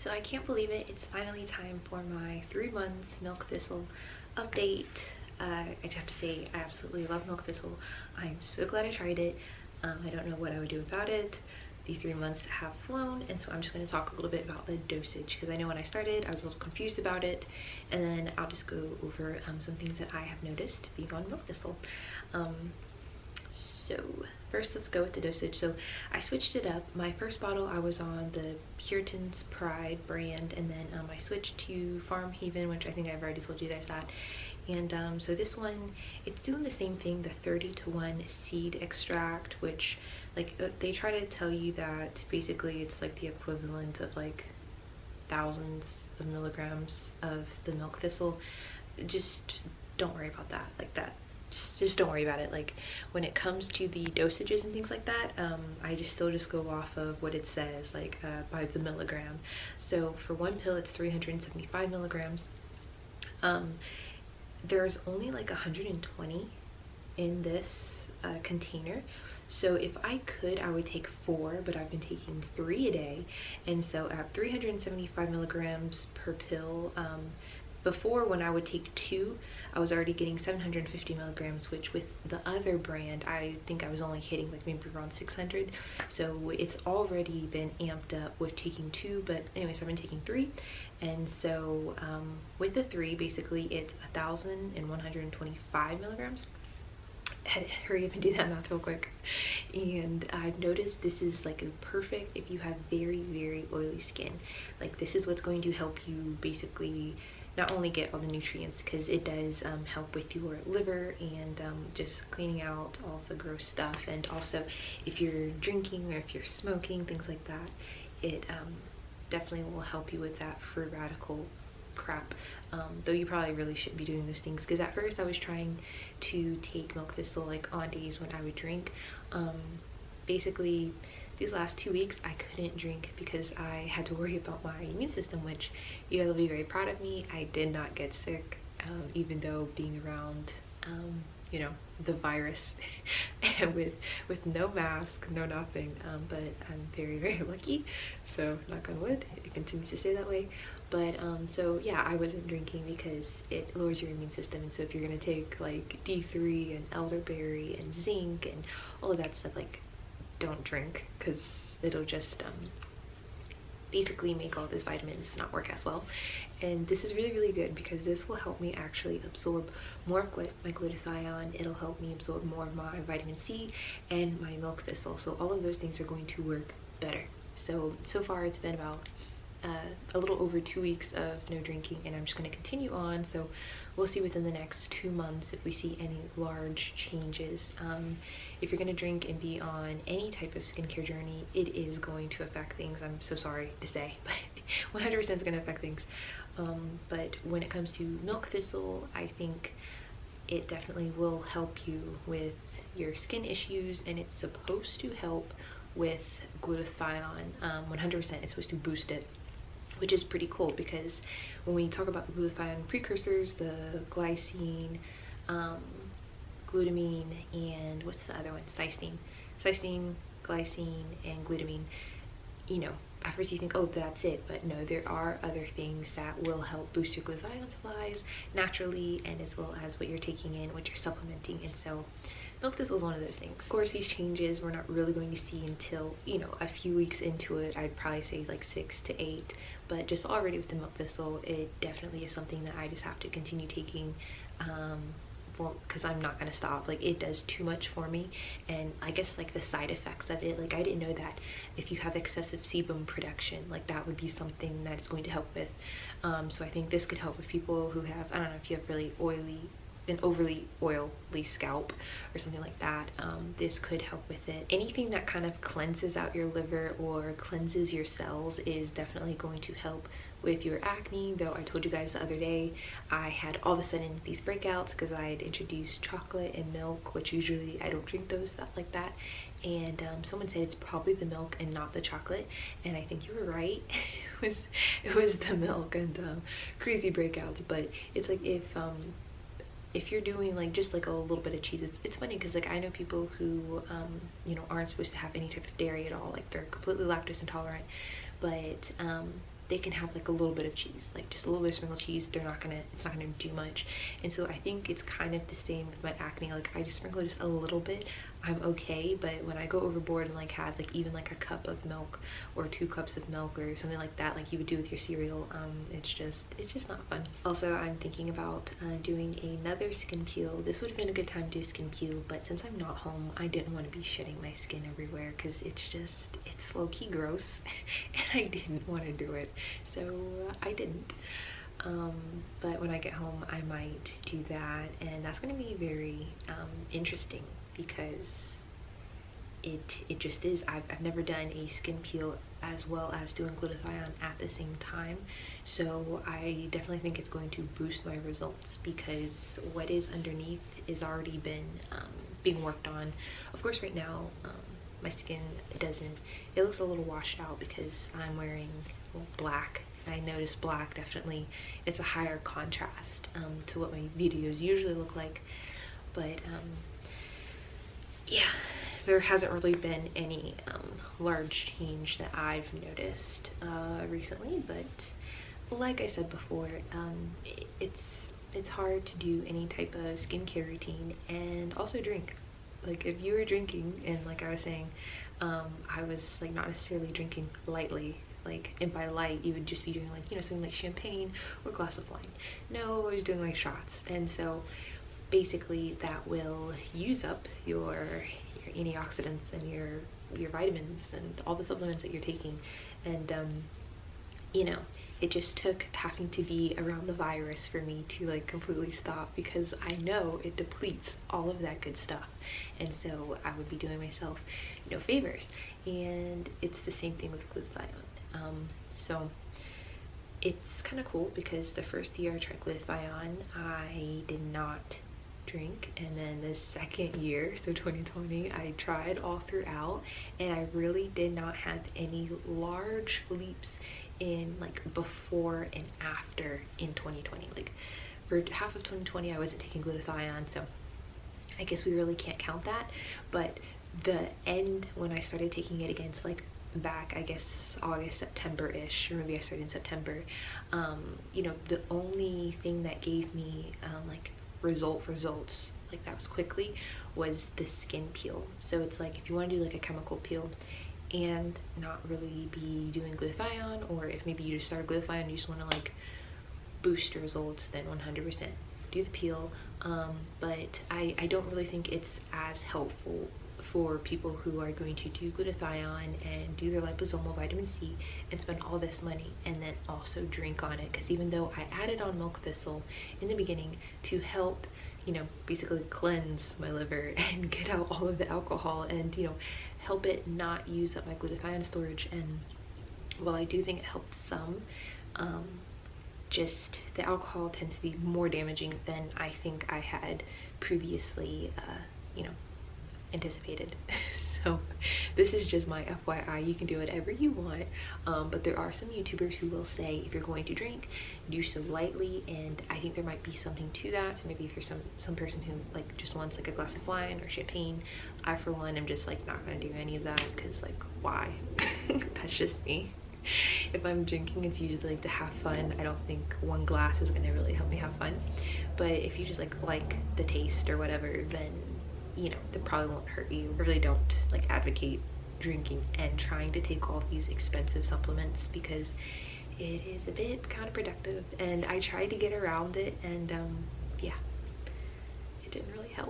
So I can't believe it, it's finally time for my 3 months milk thistle update. I just have to say I absolutely love milk thistle. I'm so glad I tried it. I don't know what I would do without it. These 3 months have flown, and so I'm just going to talk a little bit about the dosage, because I know when I started I was a little confused about it, and then I'll just go over some things that I have noticed being on milk thistle. So first, let's go with the dosage. So I switched it up. My first bottle I was on the Puritan's Pride brand, and then I switched to Farm Haven, which I think I've already told you guys that. And so this one, it's doing the same thing, the 30-to-1 seed extract, which like they try to tell you that basically it's like the equivalent of like thousands of milligrams of the milk thistle. Just don't worry about that. Like that, just don't worry about it. Like when it comes to the dosages and things like that, I still just go off of what it says, like by the milligram. So for one pill it's 375 milligrams. There's only like 120 in this container. So if I could, I would take 4, but I've been taking 3 a day. And so at 375 milligrams per pill, before, when I would take 2, I was already getting 750 milligrams, which with the other brand, I think I was only hitting like maybe around 600. So it's already been amped up with taking 2, but anyways, I've been taking 3. And so with the 3, basically it's 1,125 milligrams. Hurry up and do that math real quick. And I've noticed this is like a perfect if you have very oily skin. Like this is what's going to help you basically not only get all the nutrients, because it does help with your liver and just cleaning out all the gross stuff, and also if you're drinking or if you're smoking, things like that, it definitely will help you with that free radical crap. Though you probably really shouldn't be doing those things, because at first I was trying to take milk thistle like on days when I would drink. Basically these last 2 weeks I couldn't drink because I had to worry about my immune system, which you guys will be very proud of me. I did not get sick, even though being around you know, the virus and with no mask, no nothing, but I'm very lucky, so knock on wood, it continues to stay that way. But so yeah, I wasn't drinking because it lowers your immune system, and so if you're gonna take like D3 and elderberry and zinc and all of that stuff, like don't drink, because it'll just basically make all those vitamins not work as well. And this is really good, because this will help me actually absorb more of my glutathione. It'll help me absorb more of my vitamin C and my milk thistle, so all of those things are going to work better. So far it's been about a little over 2 weeks of no drinking, and I'm just going to continue on. So we'll see within the next 2 months if we see any large changes. If you're going to drink and be on any type of skincare journey, it is going to affect things. I'm so sorry to say, but 100% is going to affect things. But when it comes to milk thistle, I think it definitely will help you with your skin issues, and it's supposed to help with glutathione. 100% it's supposed to boost it, which is pretty cool, because when we talk about the glutathione precursors, the glycine, glutamine, and what's the other one? Cystine, glycine, and glutamine. You know, at first you think, oh, that's it, but no, there are other things that will help boost your glutathione supplies naturally, and as well as what you're taking in, what you're supplementing. And so milk thistle is one of those things. Of course, these changes we're not really going to see until, you know, a few weeks into it. I'd probably say like 6 to 8, but just already with the milk thistle, it definitely is something that I just have to continue taking, because I'm not gonna stop. Like it does too much for me, and I guess like the side effects of it, like I didn't know that if you have excessive sebum production, like that would be something that it's going to help with. So I think this could help with people who have, I don't know, if you have really an overly oily scalp or something like that. This could help with it. Anything that kind of cleanses out your liver or cleanses your cells is definitely going to help with your acne. Though I told you guys the other day I had all of a sudden these breakouts because I had introduced chocolate and milk, which usually I don't drink those stuff like that, and someone said it's probably the milk and not the chocolate, and I think you were right. it was the milk and crazy breakouts. But it's like if you're doing like just like a little bit of cheese, it's funny because like I know people who you know, aren't supposed to have any type of dairy at all, like they're completely lactose intolerant, but they can have like a little bit of cheese, like just a little bit of sprinkled cheese. It's not gonna do much. And so I think it's kind of the same with my acne. Like I just sprinkle just a little bit, I'm okay. But when I go overboard and like have like even like a cup of milk or 2 cups of milk or something like that, like you would do with your cereal, it's just not fun. Also, I'm thinking about doing another skin peel. This would have been a good time to do skin peel, but since I'm not home, I didn't want to be shedding my skin everywhere because it's low-key gross and I didn't want to do it, so I didn't. But when I get home, I might do that, and that's going to be very interesting because it just is. I've never done a skin peel as well as doing glutathione at the same time, so I definitely think it's going to boost my results because what is underneath is already been being worked on. Of course, right now my skin it looks a little washed out because I'm wearing black. I noticed black definitely, it's a higher contrast to what my videos usually look like, but yeah, there hasn't really been any large change that I've noticed recently. But like I said before, it's hard to do any type of skincare routine and also drink. Like if you were drinking, and like I was saying, I was like not necessarily drinking lightly, like, and by light you would just be doing like, you know, something like champagne or a glass of wine. No, I was doing like shots, and so basically that will use up your antioxidants and your vitamins and all the supplements that you're taking. And you know, it just took having to be around the virus for me to like completely stop, because I know it depletes all of that good stuff, and so I would be doing myself no favors. And it's the same thing with glutathione. So it's kind of cool because the first year I tried glutathione, I did not drink, and then the second year, so 2020, I tried all throughout, and I really did not have any large leaps in like before and after in 2020. Like for half of 2020 I wasn't taking glutathione, so I guess we really can't count that. But the end, when I started taking it again, like back, I guess August, September-ish, or maybe I started in September, you know, the only thing that gave me like results like that was quickly was the skin peel. So it's like if you want to do like a chemical peel and not really be doing glutathione, or if maybe you just started glutathione and you just want to like boost your results, then 100% do the peel. But I don't really think it's as helpful for people who are going to do glutathione and do their liposomal vitamin C and spend all this money and then also drink on it. Because even though I added on milk thistle in the beginning to help, you know, basically cleanse my liver and get out all of the alcohol and, you know, help it not use up my glutathione storage, and while I do think it helped some, just the alcohol tends to be more damaging than I think I had previously, you know, anticipated. So this is just my FYI. You can do whatever you want, but there are some YouTubers who will say if you're going to drink, do so lightly, and I think there might be something to that. So maybe if you're some person who like just wants like a glass of wine or champagne, I for one am just like not gonna do any of that, because like why? That's just me. If I'm drinking, it's usually like to have fun. I don't think one glass is gonna really help me have fun, but if you just like the taste or whatever, then you know, that probably won't hurt you. I really don't like advocate drinking and trying to take all these expensive supplements, because it is a bit counterproductive, and I tried to get around it, and yeah, it didn't really help.